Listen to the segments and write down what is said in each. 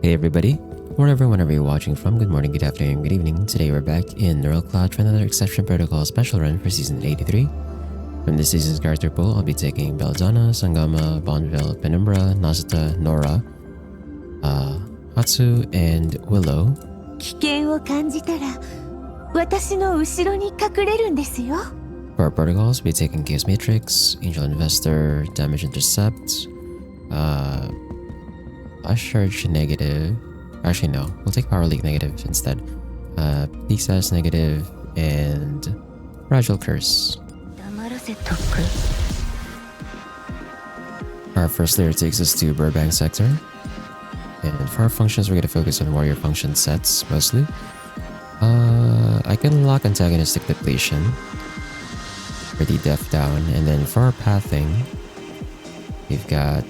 Hey everybody, wherever you're watching from, good morning, good afternoon, good evening. Today we're back in Neural Cloud for another Exception Protocol special run for Season 83. From this season's character pool, I'll be taking Belzana, Sangama, Bonneville, Penumbra, Nasuta, Nora, Hatsu, and Willow. 危険を感じたら私の後ろに隠れるんですよ。 For our protocols, we'll be taking Chaos Matrix, Angel Investor, Damage Intercept, Flash Charge Negative. Actually, no, we'll take Power Leak Negative instead. Peak Status Negative, and Fragile Curse. Our first layer takes us to Burbank Sector. And for our functions, we're going to focus on warrior function sets, mostly. I can lock antagonistic depletion for the death down. And then for our pathing, we've got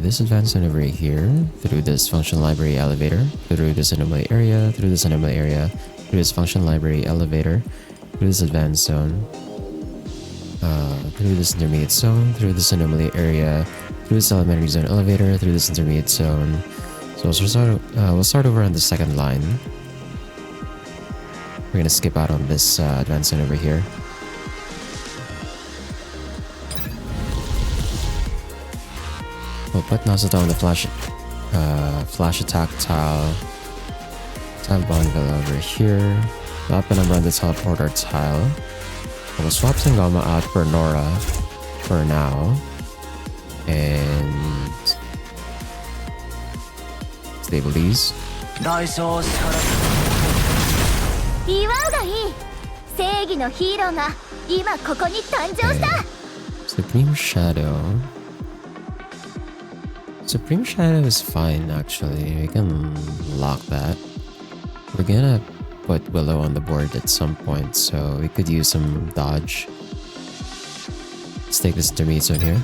this advanced zone over here, through this function library elevator, through this anomaly area, through this anomaly area, through this function library elevator, through this advanced zone, through this intermediate zone, through this anomaly area, through this elementary zone elevator, through this intermediate zone. So we'll start over on the second line. We're gonna skip out on this advanced zone over here. We'll put Nasuta on the flash attack tile. Have Bonneville over here. Not gonna run the teleporter tile. We'll swap Sangama out for Nora for now. And stable these. 祝うがいい。正義のヒーローが今ここに誕生した。 Supreme Shadow. Supreme Shadow is fine actually. We can lock that. We're gonna put Willow on the board at some point, so we could use some dodge. Let's take this intermediate zone here.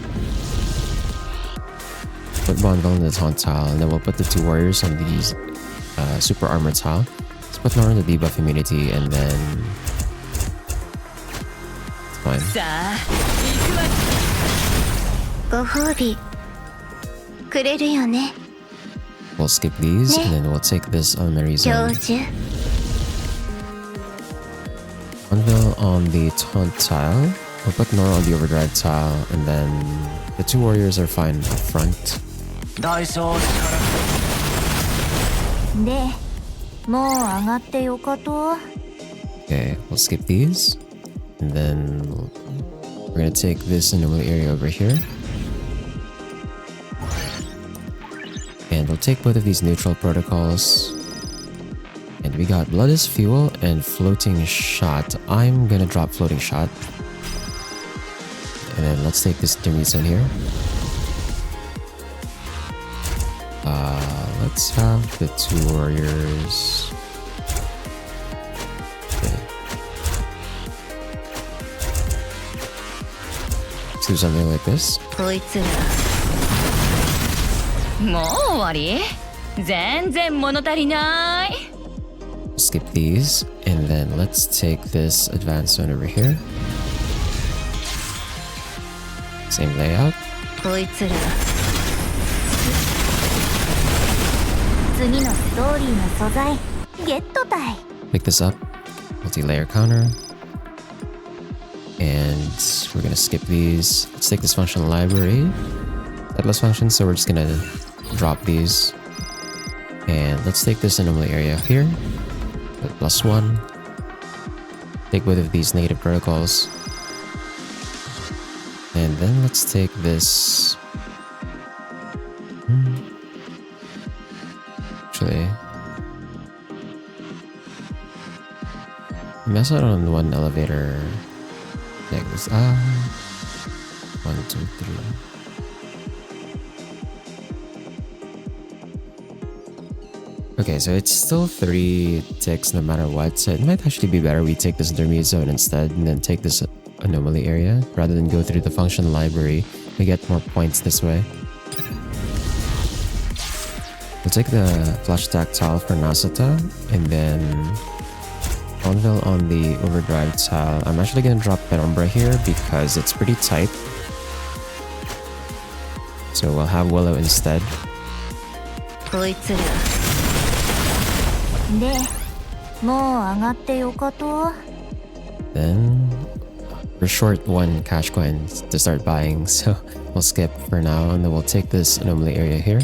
Put Bonneville on the taunt tile, and then we'll put the two warriors on these super armor tile. Let's put Nora on the debuff immunity, and then it's fine. ご褒美くれるよね。 We'll skip these, and then we'll take this elementary zone. 教授。 Bonneville on the taunt tile. We'll put Nora on the overdrive tile, and then the two warriors are fine up front. で、もう上がってよかと。 Okay, we'll skip these, and then we're gonna take this anomaly area over here. And we'll take both of these neutral protocols. And we got Blood is Fuel and Floating Shot. I'm gonna drop Floating Shot. And then let's take this intermediate zone here. Let's have the two warriors. Okay. Let's do something like this. こいつら。もう終わり？全然物足りない。 Skip these, and then let's take this advanced zone over here. Same layout. こいつら。次のストーリーの素材ゲットたい。 Pick this up. Multi-layer counter. And we're gonna skip these. Let's take this function library. Headless function, so we're just gonna drop these. And let's take this anomaly area here. Put +1. Take both of these negative protocols. And then let's take this. Actually, mess out on one elevator. Take this. 1, 2, 3. Okay, so it's still 3 ticks no matter what, so it might actually be better we take this intermediate zone instead and then take this anomaly area rather than go through the function library. We get more points this way. We'll take the flash attack tile for Nasuta, and then Bonneville on the overdrive tile. I'm actually gonna drop Penumbra here because it's pretty tight. So we'll have Willow instead. こいつらでもう上がってよかと。 Then we're short 1 cash coin to start buying, so we'll skip for now, and then we'll take this anomaly area here.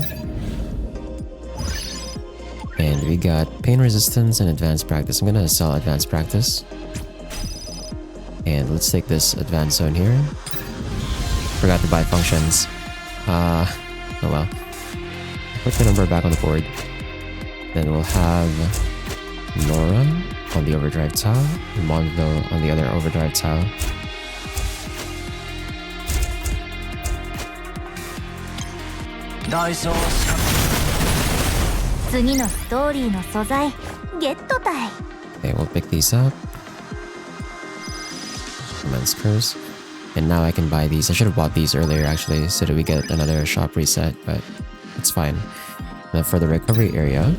And we got pain resistance and advanced practice. I'm gonna sell advanced practice. And let's take this advanced zone here. Forgot to buy functions. Oh well. Put the number back on the board. Then we'll have Nora on the overdrive tile, and Monville on the other overdrive tile. 代償は次のストーリーの素材ゲットたい。 Okay, we'll pick these up. Immense curse. And now I can buy these. I should have bought these earlier actually, so that we get another shop reset, but it's fine. Now for the recovery area.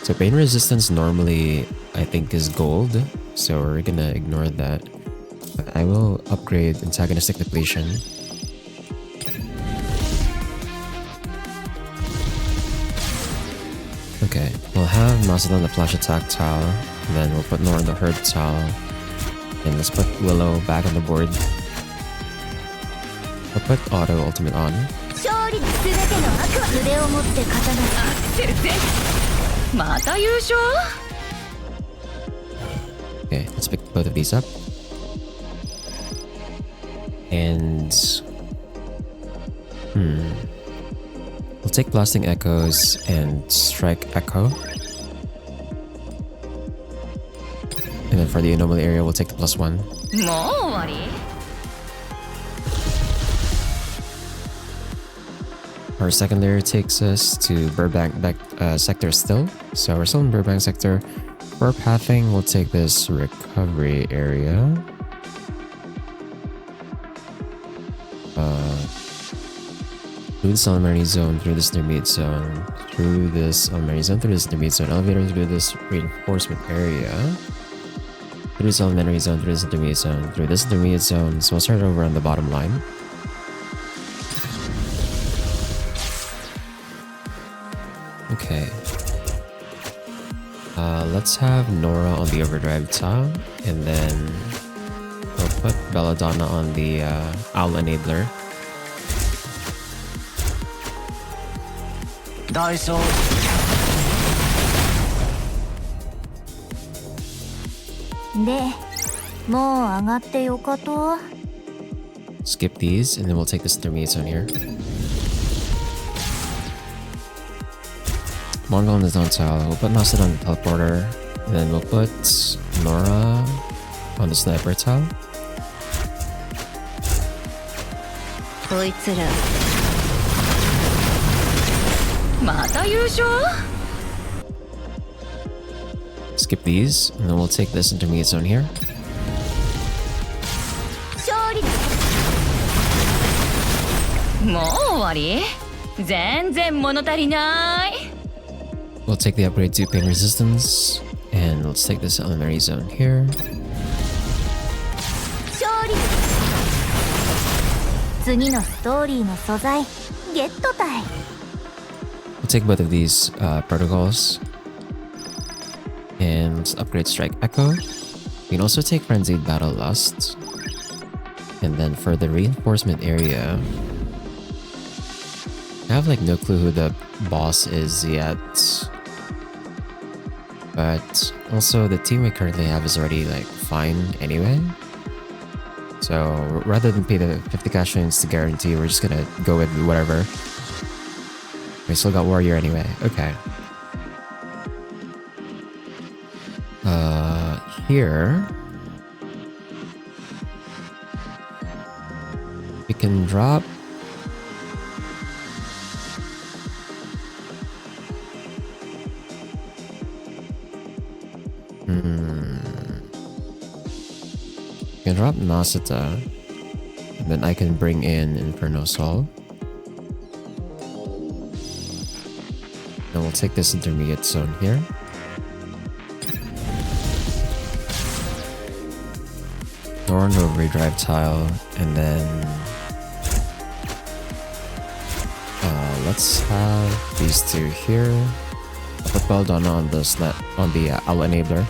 So pain resistance normally I think is gold, so we're gonna ignore that. But I will upgrade antagonistic depletion. Okay, we'll have Mazda on the flash attack tile, and then we'll put Nora on the herd tile, and let's put Willow back on the board. We'll put auto ultimate on. 勝利の全ての悪は腕を持って刀アクセル全また優勝 Okay, let's pick both of these up. And we'll take blasting echoes and strike echo. And then for the anomaly area, we'll take the +1. もう終わり Our second layer takes us to Burbank sector still. So we're still in Burbank sector. For pathing, we'll take this recovery area. Through this elementary zone, through this intermediate zone, through this elementary zone, through this intermediate zone, elevator through this reinforcement area. Through this elementary zone, through this intermediate zone, through this intermediate zone. So we'll start over on the bottom line. Okay. Let's have Nora on the overdrive tile, and then we'll put Belladonna on the owl enabler. 代償でもう上がってよかと。 Skip these, and then we'll take this intermediate zone here. Mongol on the zone tile. We'll put Nasrid on the teleporter, and then we'll put Nora on the sniper tile. こいつらまた優勝 Skip these, and then we'll take this intermediate zone here. 勝利もう終わり全然物足りない We'll take the upgrade to pain resistance, and let's take this elementary zone here. 勝利次のストーリーの素材ゲットたい。 We'll take both of these protocols, and let's upgrade Strike Echo. We can also take Frenzied Battle Lust, and then for the reinforcement area, I have like no clue who the boss is yet, but also the team we currently have is already like fine anyway. So rather than pay the 50 cash coins to guarantee, we're just gonna go with whatever. We still got Warrior anyway. Okay. Here we can drop I can drop Nasita, and then I can bring in Inferno Soul. Then we'll take this intermediate zone here. Nora on the overdrive tile, and then let's have these two here. I'll put Belladonna on the owl enabler.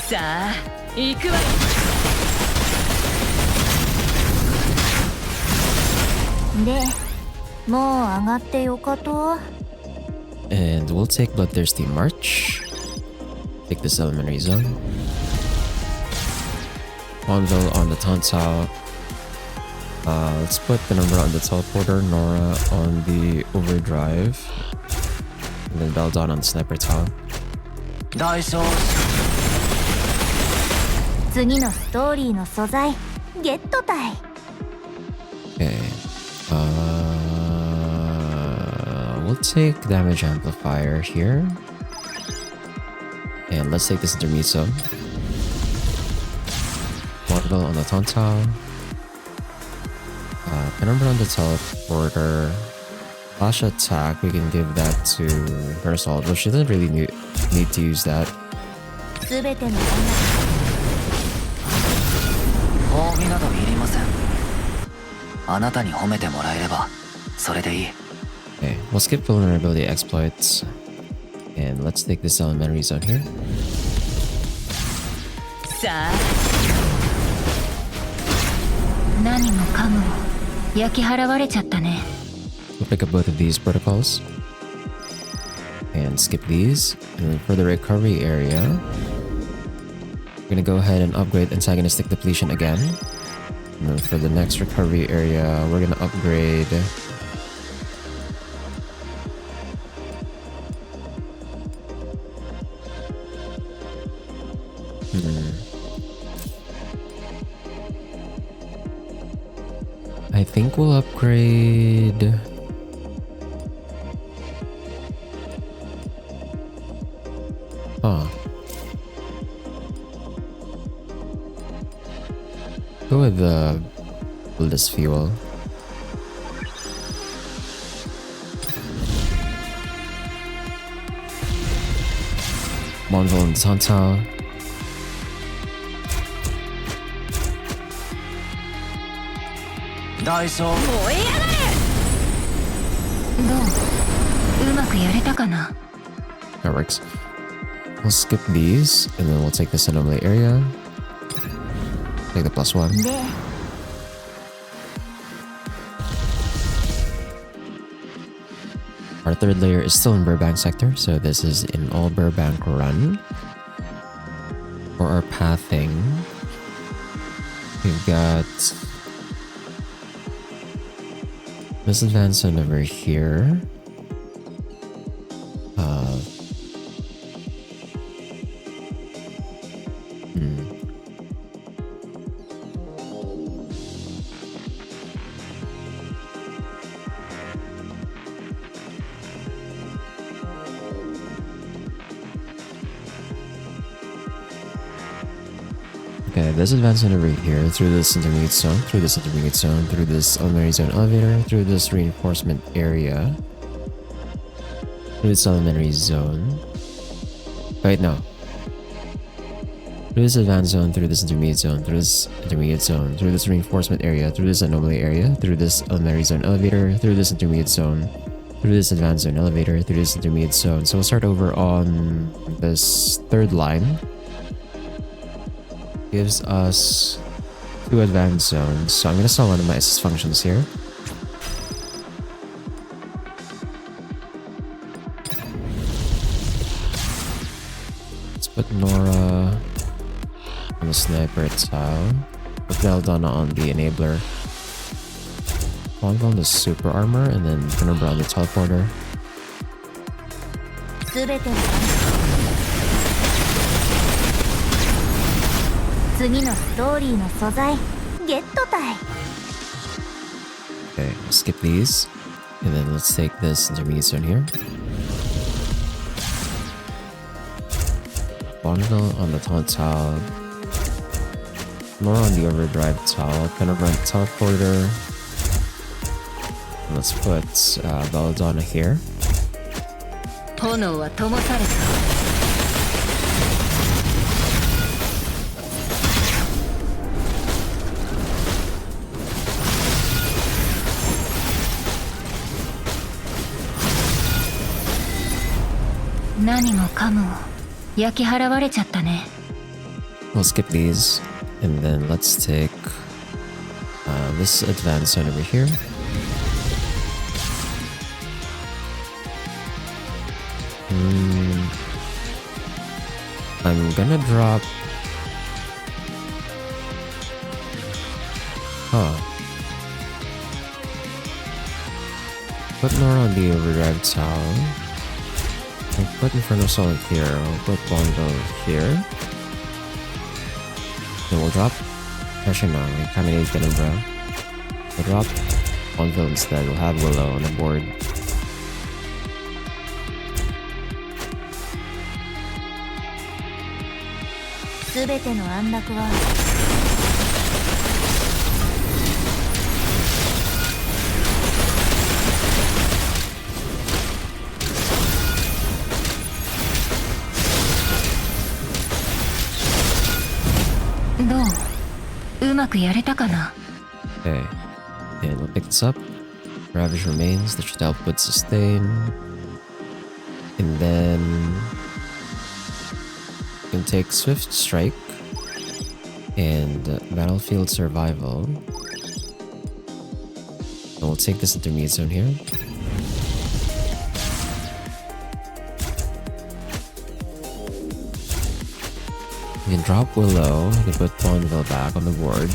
さあ行くわよ。でもう上がってよかと。 And we'll take Bloodthirsty March. Take this elementary zone. Bonville on the taunt tile. Let's put the number on the teleporter, Nora on the overdrive, and then Belladonna on the sniper tile. 次のストーリーの素材ゲットたい。 Okay. We'll take damage amplifier here. And let's take this intermediate zone. Bonville on the taunt tile. Penumbra on the teleporter. Flash attack, we can give that to Versal, but she doesn't really need to use that. すべての褒美などいりません。あなたに褒めてもらえればそれでいい。 Okay, we'll skip vulnerability exploits. And let's take this elementary zone here. さあ何もかも焼き払われちゃったね。 We'll pick up both of these protocols. And skip these. And then for the recovery area, we're gonna go ahead and upgrade antagonistic depletion again. And then for the next recovery area, we're gonna upgrade I think we'll upgrade go with the this fuel. Monville and Santa. Daiso. 燃え上がれ。どう？うまくやれたかな。 That works. We'll skip these, and then we'll take this anomaly area. Take the +1. で Our third layer is still in Burbank sector, so this is an all Burbank run. For our pathing, we've got this advanced zone over here. Okay, this advanced zone over here, through this intermediate zone, through this intermediate zone, through this elementary zone elevator, through this reinforcement area, through this elementary zone. Wait, no. Through this advanced zone, through this intermediate zone, through this intermediate zone, through this reinforcement area, through this anomaly area, through this elementary zone elevator, through this intermediate zone, through this advanced zone elevator, through this intermediate zone. So we'll start over on this third line. Gives us 2 advanced zones. So I'm gonna stall one of my SS functions here. Let's put Nora on the sniper tile. Put Belladonna on the enabler. Bonville on the super armor, and then Penumbra on the teleporter. すべての次のストーリーの素材ゲットたい。 Okay, we'll skip these. And then let's take this intermediate zone here. Bonville on the taunt tile. Nora on the overdrive tile. Penumbra on the teleporter. And let's put Belladonna here. 炎は灯された。何もかも焼き払われちゃったね。 We'll skip these, and then let's take this advanced one over here. I'm gonna drop... Put Nora on the overdrive tower. I'll put Inferno Soul here. I'll put Bondo here. Then we'll drop... Actually no, we kinda need Penumbra. We'll drop Bonville instead. We'll have Willow on the board. Okay, and we'll pick this up. Ravage remains, that should help with sustain. And then you can take Swift Strike and Battlefield Survival. And we'll take this intermediate zone here. You can drop Willow, you can put Bonneville back on the board.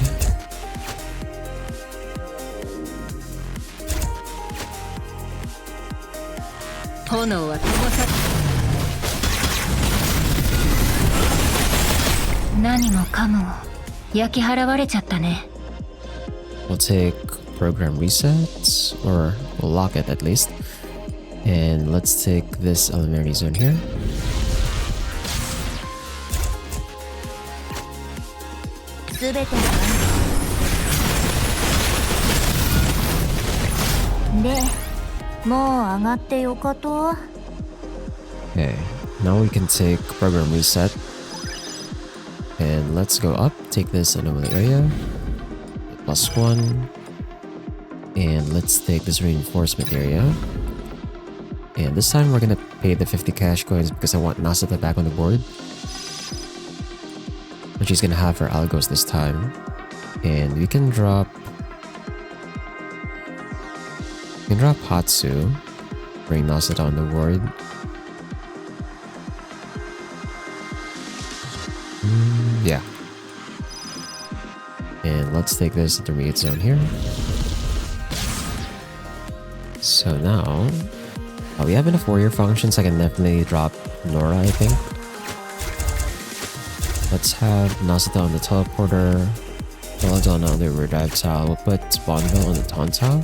We'll take Program Resets, or we'll lock it at least. And let's take this Elementary Zone here. Okay, now we can take Program Reset. And let's go up, take this anomaly area. +1. And let's take this reinforcement area. And this time we're gonna pay the 50 cash coins because I want Nasata back on the board. But she's gonna have her Algos this time. And we can drop... Hatsu. Bring Nasata on the board. Yeah. And let's take this intermediate zone here. So now... we have enough warrior functions. I can definitely drop Nora, I think. Let's have Nasata on the teleporter. Belladonna on the overdrive tile. We'll put Bonneville on the taunt tile.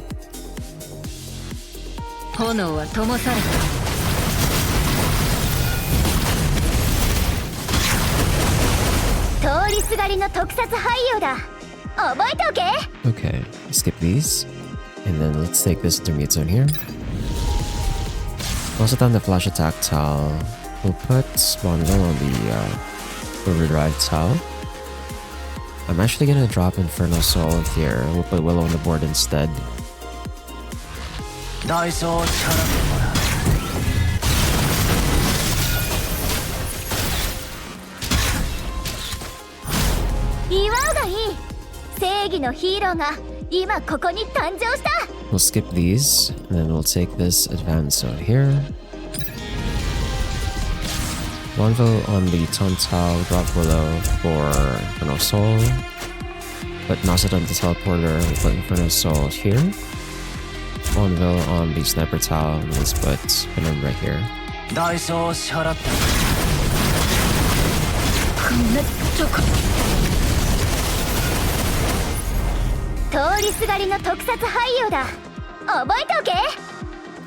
Okay, skip these. And then let's take this intermediate zone here. Also down the flash attack tile. We'll put Bonneville on the overdrive tile. I'm actually gonna drop Inferno Soul here. We'll put Willow on the board instead. We'll skip these, and then we'll take this advanced zone here. Bonneville on the taunt tile, drop Willow for Inferno Soul. Put Nasata on the teleporter, we'll put Inferno Soul here. Bonneville on the sniper tile, and let's put Penumbra here.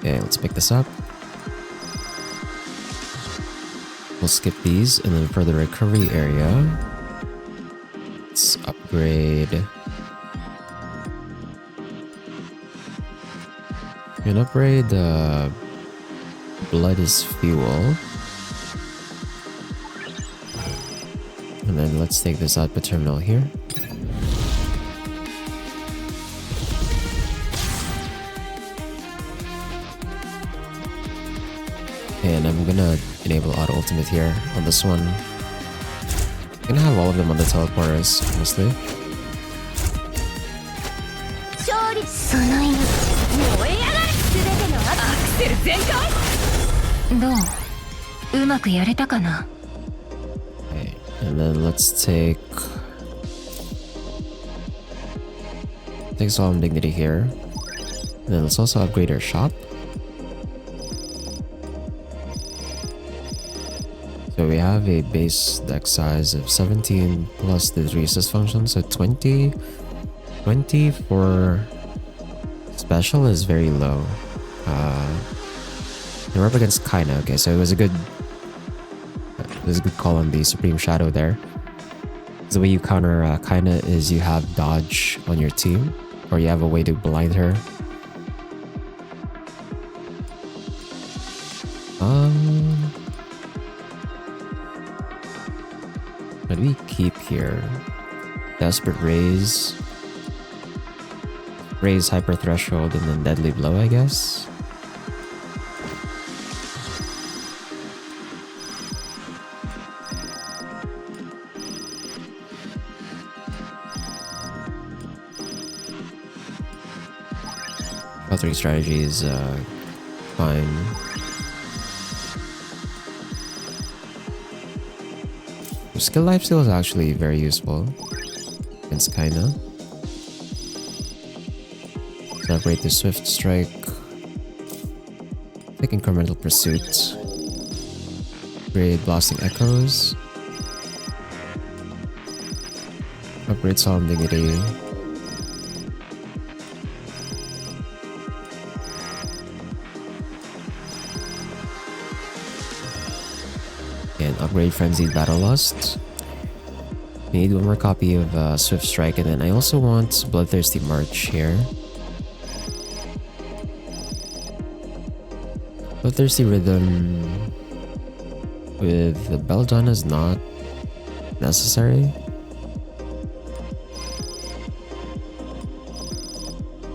Okay, let's pick this up. We'll skip these, and then for the recovery area, let's upgrade. We can upgrade Blood is Fuel. And then let's take this output terminal here. And I'm gonna enable auto ultimate here on this one. I'm gonna have all of them on the teleporters, honestly. 勝利その犬燃え上がる全てのアクセル全開どううまくやれたかな Okay, and then let's take Solemn Dignity here. And then let's also upgrade our shop. So we have a base deck size of 17 plus the 3 assist functions, so 20. 20 for special is very low. We're up against Kaina, okay, so it was a good call on the Supreme Shadow there. The way you counter Kaina is you have dodge on your team, or you have a way to blind her. What do we keep here? Desperate Raise, Hyper Threshold, and then Deadly Blow, I guess. All three strategies, fine. Skill Lifesteal is actually very useful against Kaina. Upgrade the Swift Strike. Take Incremental Pursuit. Upgrade Blasting Echoes. Upgrade Solemn Dignity. And upgrade Frenzied Battle Lust. Need one more copy of Swift Strike, and then I also want Bloodthirsty March here. Bloodthirsty Rhythm with the Belladonna is not necessary.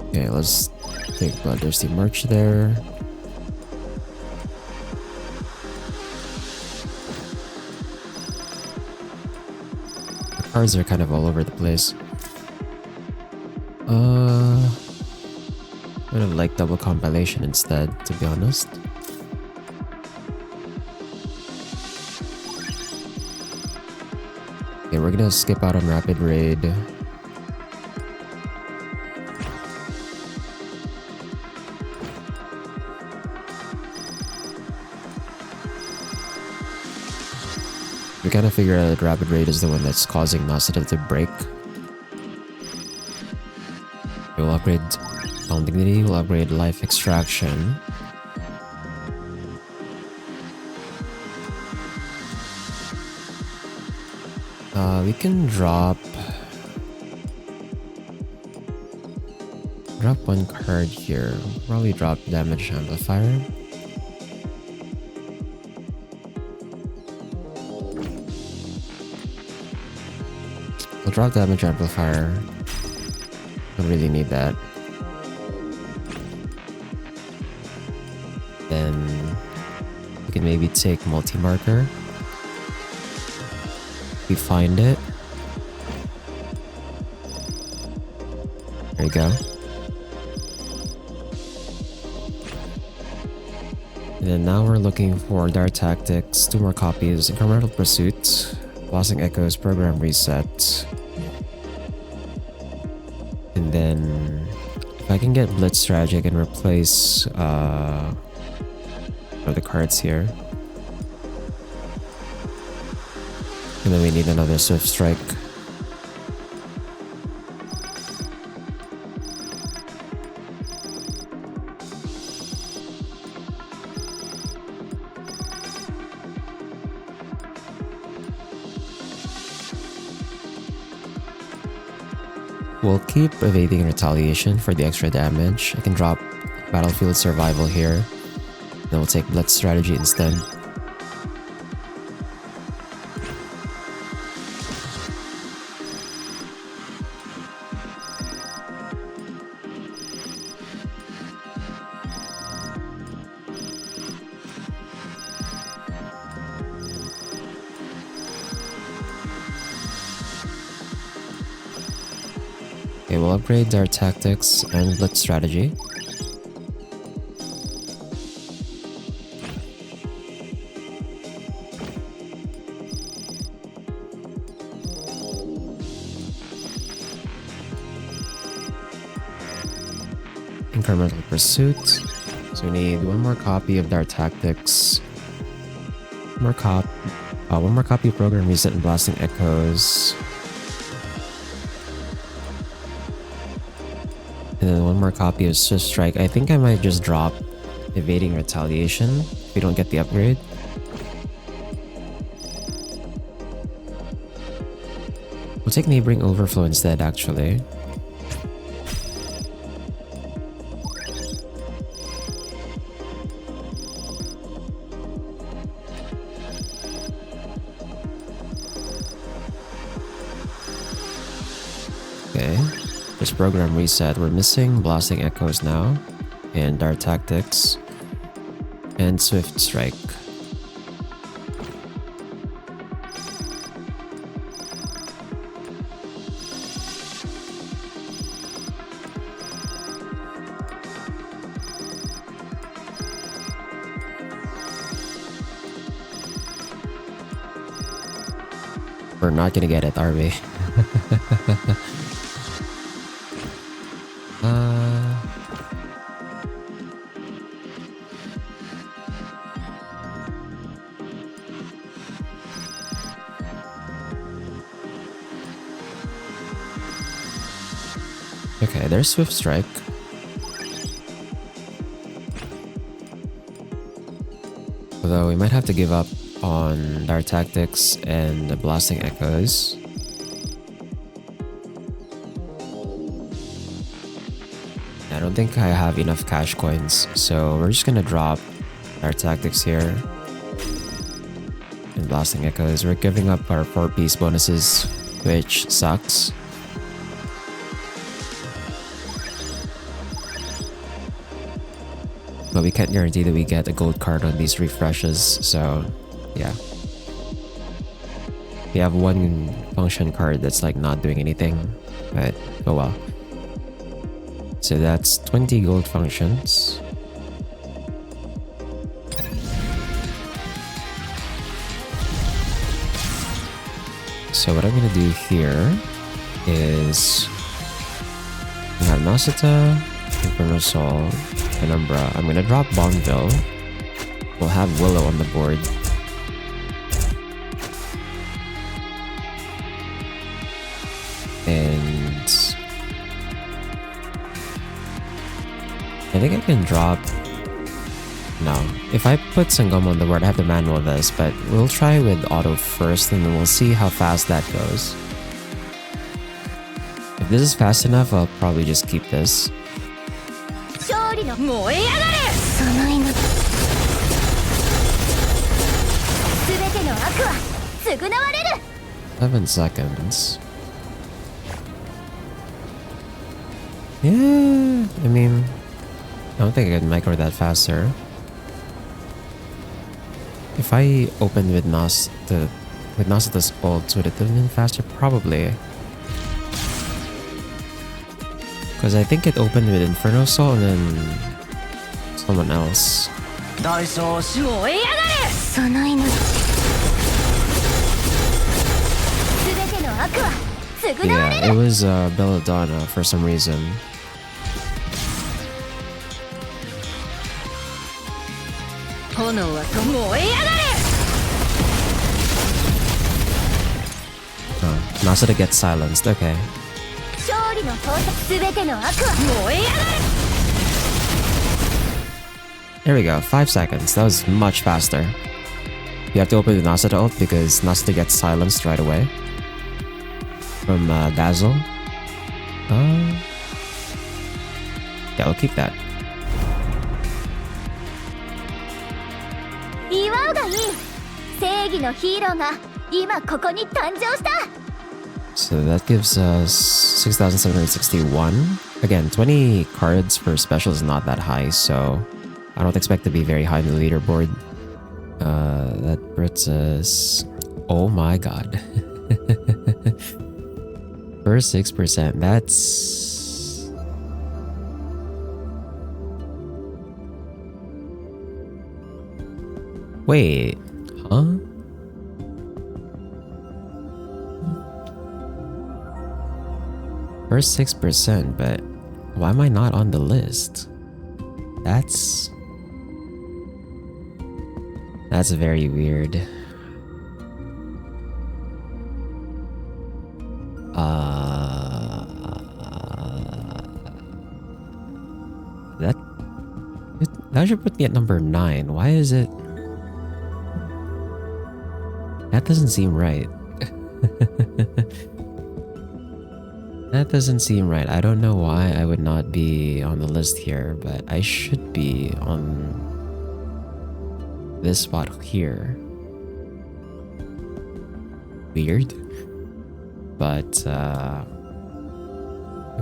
Okay, let's take Bloodthirsty March there. The cards are kind of all over the place. I would have liked double compilation instead, to be honest. Okay, we're gonna skip out on Rapid Raid. We kind of figure out that Rapid Raid is the one that's causing Nasada to break. We'll upgrade Solemn Dignity, we'll upgrade Life Extraction. We can drop one card here. Probably drop Damage Amplifier. We'll drop Damage Amplifier. Don't really need that. Then we can maybe take Multi-Marker. We find it. There you go. And then now we're looking for Dire Tactics, 2 more copies, Incremental Pursuit, Blasting Echoes, Program Reset. And then if I can get Blitz Strategy, I can replace the cards here. And then we need another Swift Strike. We'll keep Evading Retaliation for the extra damage. I can drop Battlefield Survival here. Then we'll take Blitz Strategy instead. Okay, we'll upgrade our tactics and blitz strategy. Incremental pursuit. So we need one more copy of our tactics. One more copy of program reset and blasting echoes. And then one more copy of Swift Strike. I think I might just drop evading retaliation if we don't get the upgrade. We'll take neighboring overflow instead, actually. Okay, this program reset. We're missing blasting echoes now, and our tactics, and Swift Strike. We're not gonna get it, are we? Okay, there's Swift Strike. Although we might have to give up on our tactics and the blasting echoes. I don't think I have enough cash coins, so we're just gonna drop our tactics here and blasting echoes. We're giving up our 4-piece bonuses, which sucks. But we can't guarantee that we get a gold card on these refreshes, so yeah. We have one function card that's like not doing anything, but oh well. So that's 20 gold functions. So what I'm gonna do here is we have Nasita, Inferno Soul, Penumbra. I'm gonna drop Bonneville. We'll have Willow on the board. And I think I can drop... No. If I put Sangoma on the board, I have to manual this, but we'll try with auto first and then we'll see how fast that goes. If this is fast enough, I'll probably just keep this. 勝利の燃え上がれ。その命すべての悪は償われる。 7 seconds. Yeah, I mean, I don't think I can micro that faster. If I opened with Nasita's ult, would it have been faster? Probably. Because I think it opened with Inferno Soul and then someone else. 大将し燃え上がれ。その命すべての悪は償われ Yeah, る。 it was Belladonna for some reason. 炎はと燃え上がれ。 Oh, Nasita gets silenced, okay. 勝利の到達。すべての悪は燃え上がれ。 There we go, 5 seconds. That was much faster. You have to open the Nasita ult because Nasita gets silenced right away. From Dazzle. Yeah, we'll keep that. 祝うがいい。正義のヒーローが今ここに誕生した。 So that gives us 6,761. Again, 20 cards per special is not that high, so I don't expect to be very high in the leaderboard. That puts us... Oh my god. First 6%, that's... Wait, huh? First 6%, but why am I not on the list? That's very weird. That should put me at number 9. Why is it? That doesn't seem right. That doesn't seem right. I don't know why I would not be on the list here, but I should be on this spot here. Weird. But,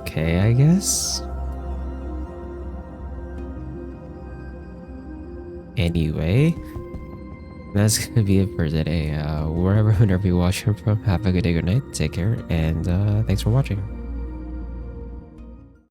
okay, I guess. Anyway, that's gonna be it for today. Wherever you're watching from, have a good day, good night, take care, and thanks for watching.